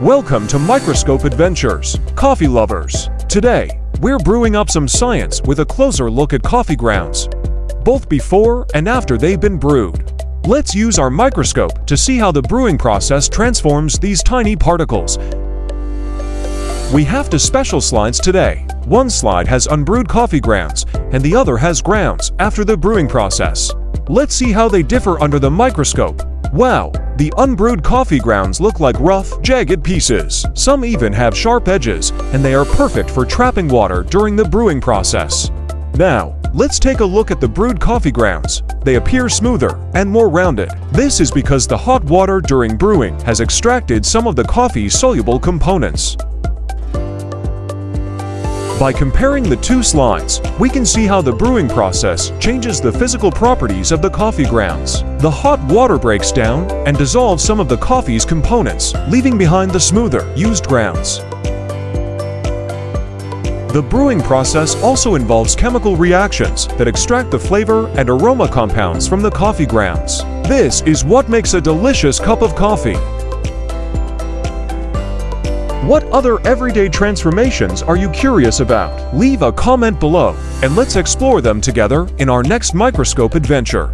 Welcome to Microscope Adventures, coffee lovers. Today, we're brewing up some science with a closer look at coffee grounds, both before and after they've been brewed. Let's use our microscope to see how the brewing process transforms these tiny particles. We have two special slides today. One slide has unbrewed coffee grounds, and the other has grounds after the brewing process. Let's see how they differ under the microscope. Wow, the unbrewed coffee grounds look like rough, jagged pieces. Some even have sharp edges, and they are perfect for trapping water during the brewing process. Now, let's take a look at the brewed coffee grounds. They appear smoother and more rounded. This is because the hot water during brewing has extracted some of the coffee's soluble components. By comparing the two slides, we can see how the brewing process changes the physical properties of the coffee grounds. The hot water breaks down and dissolves some of the coffee's components, leaving behind the smoother, used grounds. The brewing process also involves chemical reactions that extract the flavor and aroma compounds from the coffee grounds. This is what makes a delicious cup of coffee. What other everyday transformations are you curious about? Leave a comment below, and let's explore them together in our next microscope adventure.